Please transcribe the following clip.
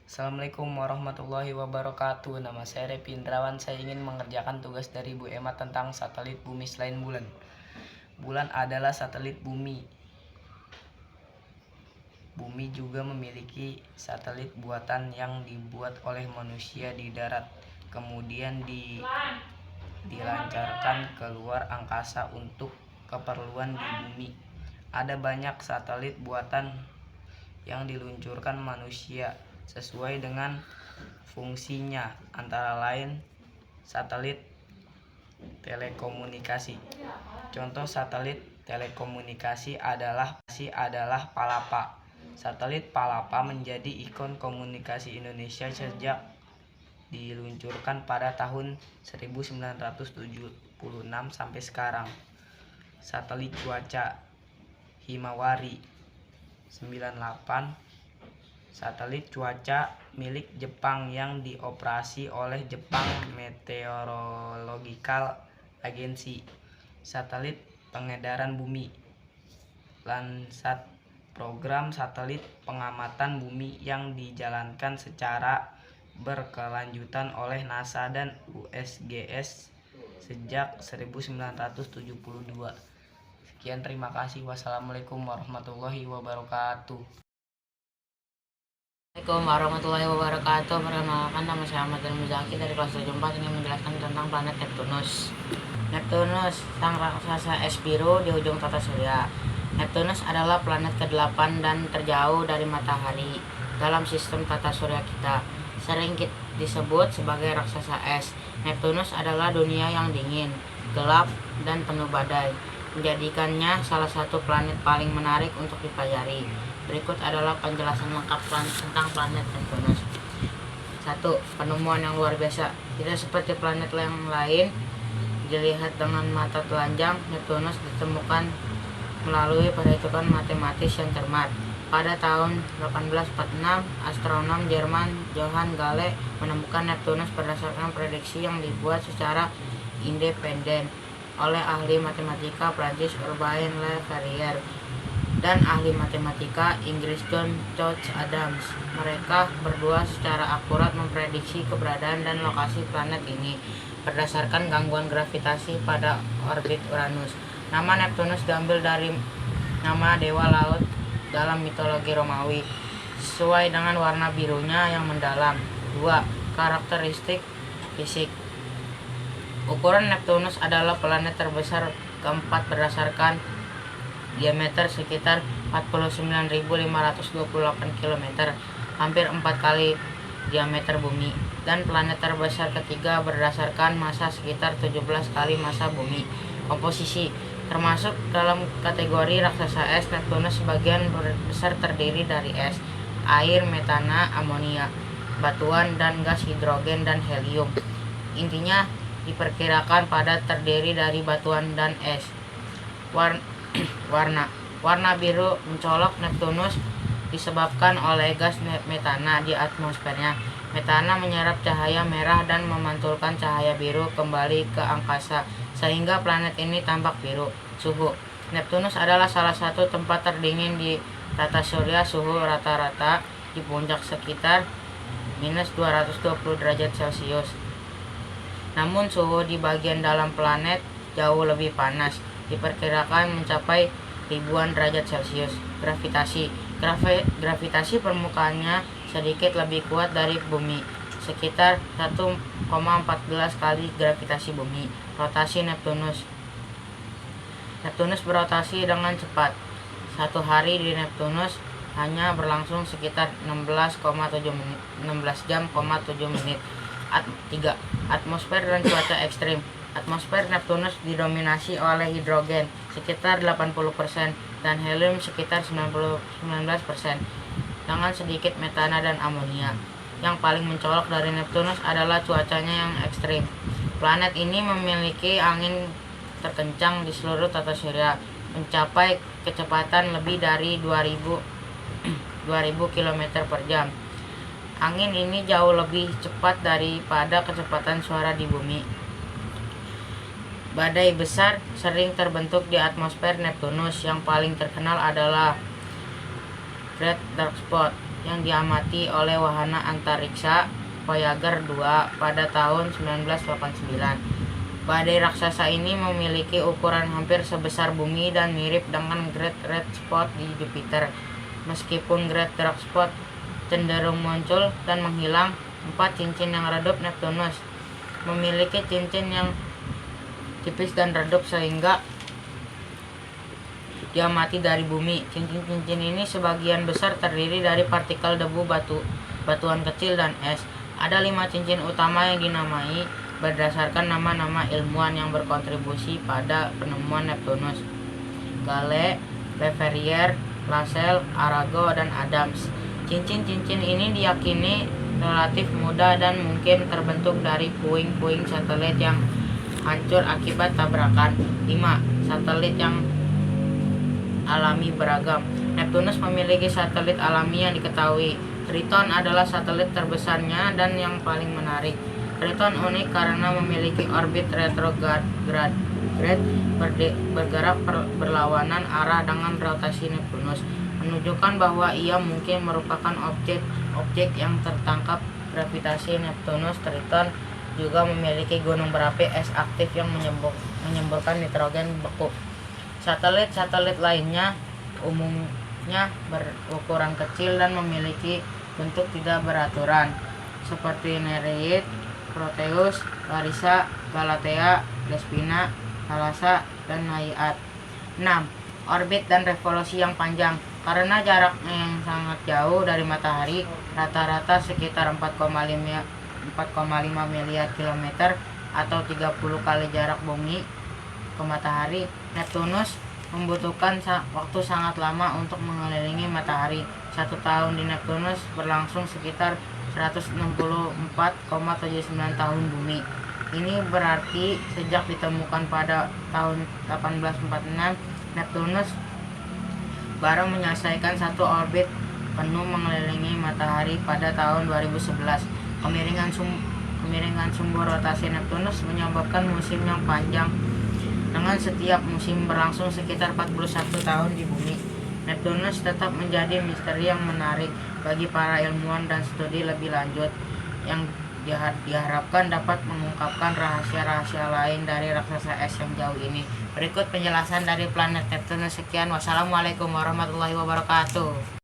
Assalamualaikum warahmatullahi wabarakatuh. Nama saya Repi Indrawan. Saya ingin mengerjakan tugas dari Bu Emma tentang satelit bumi selain bulan. Bulan adalah satelit bumi. Bumi juga memiliki satelit buatan yang dibuat oleh manusia di darat, kemudian dilancarkan ke luar angkasa untuk keperluan di bumi. Ada banyak satelit buatan yang diluncurkan manusia sesuai dengan fungsinya, antara lain satelit telekomunikasi. Contoh satelit telekomunikasi adalah Palapa. Satelit Palapa menjadi ikon komunikasi Indonesia sejak diluncurkan pada tahun 1976 sampai sekarang. Satelit cuaca Himawari 98, satelit cuaca milik Jepang yang dioperasi oleh Japan Meteorological Agency. Satelit pengedaran bumi Landsat, program satelit pengamatan bumi yang dijalankan secara berkelanjutan oleh NASA dan USGS sejak 1972. Sekian, terima kasih. Wassalamualaikum warahmatullahi wabarakatuh. Assalamualaikum warahmatullahi wabarakatuh. Perkenalkan, nama saya Ahmad Muzaki dari kelas 74 ini menjelaskan tentang planet Neptunus. Neptunus, sang raksasa es biru di ujung tata surya. Neptunus adalah planet ke-8 dan terjauh dari matahari dalam sistem tata surya kita. Sering disebut sebagai raksasa es. Neptunus adalah dunia yang dingin, gelap, dan penuh badai, menjadikannya salah satu planet paling menarik untuk dipelajari. Berikut adalah penjelasan lengkap tentang planet Neptunus. 1. Penemuan yang luar biasa. Tidak seperti planet yang lain dilihat dengan mata telanjang, Neptunus ditemukan melalui perhitungan matematis yang cermat. Pada tahun 1846, astronom Jerman Johann Galle menemukan Neptunus berdasarkan prediksi yang dibuat secara independen oleh ahli matematika Prancis Urbain Le Verrier dan ahli matematika Inggris John George Adams. Mereka berdua secara akurat memprediksi keberadaan dan lokasi planet ini berdasarkan gangguan gravitasi pada orbit Uranus. Nama Neptunus diambil dari nama dewa laut dalam mitologi Romawi, sesuai dengan warna birunya yang mendalam. 2. Karakteristik fisik. Ukuran Neptunus adalah planet terbesar keempat berdasarkan diameter sekitar 49.528 km, hampir 4 kali diameter bumi, dan planet terbesar ketiga berdasarkan massa sekitar 17 kali massa bumi. Komposisi. Termasuk dalam kategori raksasa es, Neptunus sebagian besar terdiri dari es, air, metana, amonia, batuan, dan gas hidrogen dan helium. Intinya diperkirakan padat terdiri dari batuan dan es. Warna biru mencolok Neptunus disebabkan oleh gas metana di atmosfernya. Metana menyerap cahaya merah dan memantulkan cahaya biru kembali ke angkasa, sehingga planet ini tampak biru. Suhu. Neptunus adalah salah satu tempat terdingin di tata surya. Suhu rata-rata di puncak sekitar minus 220 derajat Celcius. Namun suhu di bagian dalam planet jauh lebih panas, diperkirakan mencapai ribuan derajat Celcius. Gravitasi permukaannya sedikit lebih kuat dari bumi, sekitar 1,14 kali gravitasi bumi. Rotasi Neptunus. Neptunus berotasi dengan cepat. Satu hari di Neptunus hanya berlangsung sekitar 16 jam, 7 menit. 3. Atmosfer dan cuaca ekstrim. Atmosfer Neptunus didominasi oleh hidrogen sekitar 80% dan helium sekitar 19%, dengan sedikit metana dan amonia. Yang paling mencolok dari Neptunus adalah cuacanya yang ekstrim. Planet ini memiliki angin terkencang di seluruh tata surya, mencapai kecepatan lebih dari 2000 km per jam. Angin ini jauh lebih cepat daripada kecepatan suara di bumi. Badai besar sering terbentuk di atmosfer Neptunus. Yang paling terkenal adalah Great Dark Spot yang diamati oleh wahana antariksa Voyager 2 pada tahun 1989. Badai raksasa ini memiliki ukuran hampir sebesar bumi dan mirip dengan Great Red Spot di Jupiter. Meskipun Great Dark Spot cenderung muncul dan menghilang, 4 cincin yang redup Neptunus memiliki cincin yang tipis dan redup sehingga diamati dari bumi. Cincin-cincin ini sebagian besar terdiri dari partikel debu, batuan kecil, dan es. Ada 5 cincin utama yang dinamai berdasarkan nama-nama ilmuwan yang berkontribusi pada penemuan Neptunus: Gale, Leverrier, Lassell, Arago, dan Adams. Cincin-cincin ini diyakini relatif muda dan mungkin terbentuk dari puing-puing satelit yang hancur akibat tabrakan. 5. Satelit yang alami beragam. Neptunus memiliki satelit alami yang diketahui. Triton adalah satelit terbesarnya dan yang paling menarik. Triton unik karena memiliki orbit retrograde bergerak berlawanan arah dengan rotasi Neptunus, menunjukkan bahwa ia mungkin merupakan objek yang tertangkap gravitasi Neptunus. Triton juga memiliki gunung berapi es aktif yang menyemburkan nitrogen beku. Satelit-satelit lainnya umumnya berukuran kecil dan memiliki bentuk tidak beraturan, seperti Nereid, Proteus, Larissa, Galatea, Despina, Thalassa, dan Naiad. 6. Orbit dan revolusi yang panjang. Karena jaraknya yang sangat jauh dari matahari, rata-rata sekitar 4,5 miliar kilometer atau 30 kali jarak bumi ke matahari, Neptunus membutuhkan waktu sangat lama untuk mengelilingi matahari. 1 tahun di Neptunus berlangsung sekitar 164,79 tahun bumi. Ini berarti sejak ditemukan pada tahun 1846, Neptunus baru menyelesaikan 1 orbit penuh mengelilingi matahari pada tahun 2011. Kemiringan sumbu rotasi Neptunus menyebabkan musim yang panjang, dengan setiap musim berlangsung sekitar 41 tahun di bumi. Neptunus tetap menjadi misteri yang menarik bagi para ilmuwan dan studi lebih lanjut yang diharapkan dapat mengungkapkan rahasia-rahasia lain dari raksasa es yang jauh ini. Berikut penjelasan dari planet Neptunus. Sekian, wassalamualaikum warahmatullahi wabarakatuh.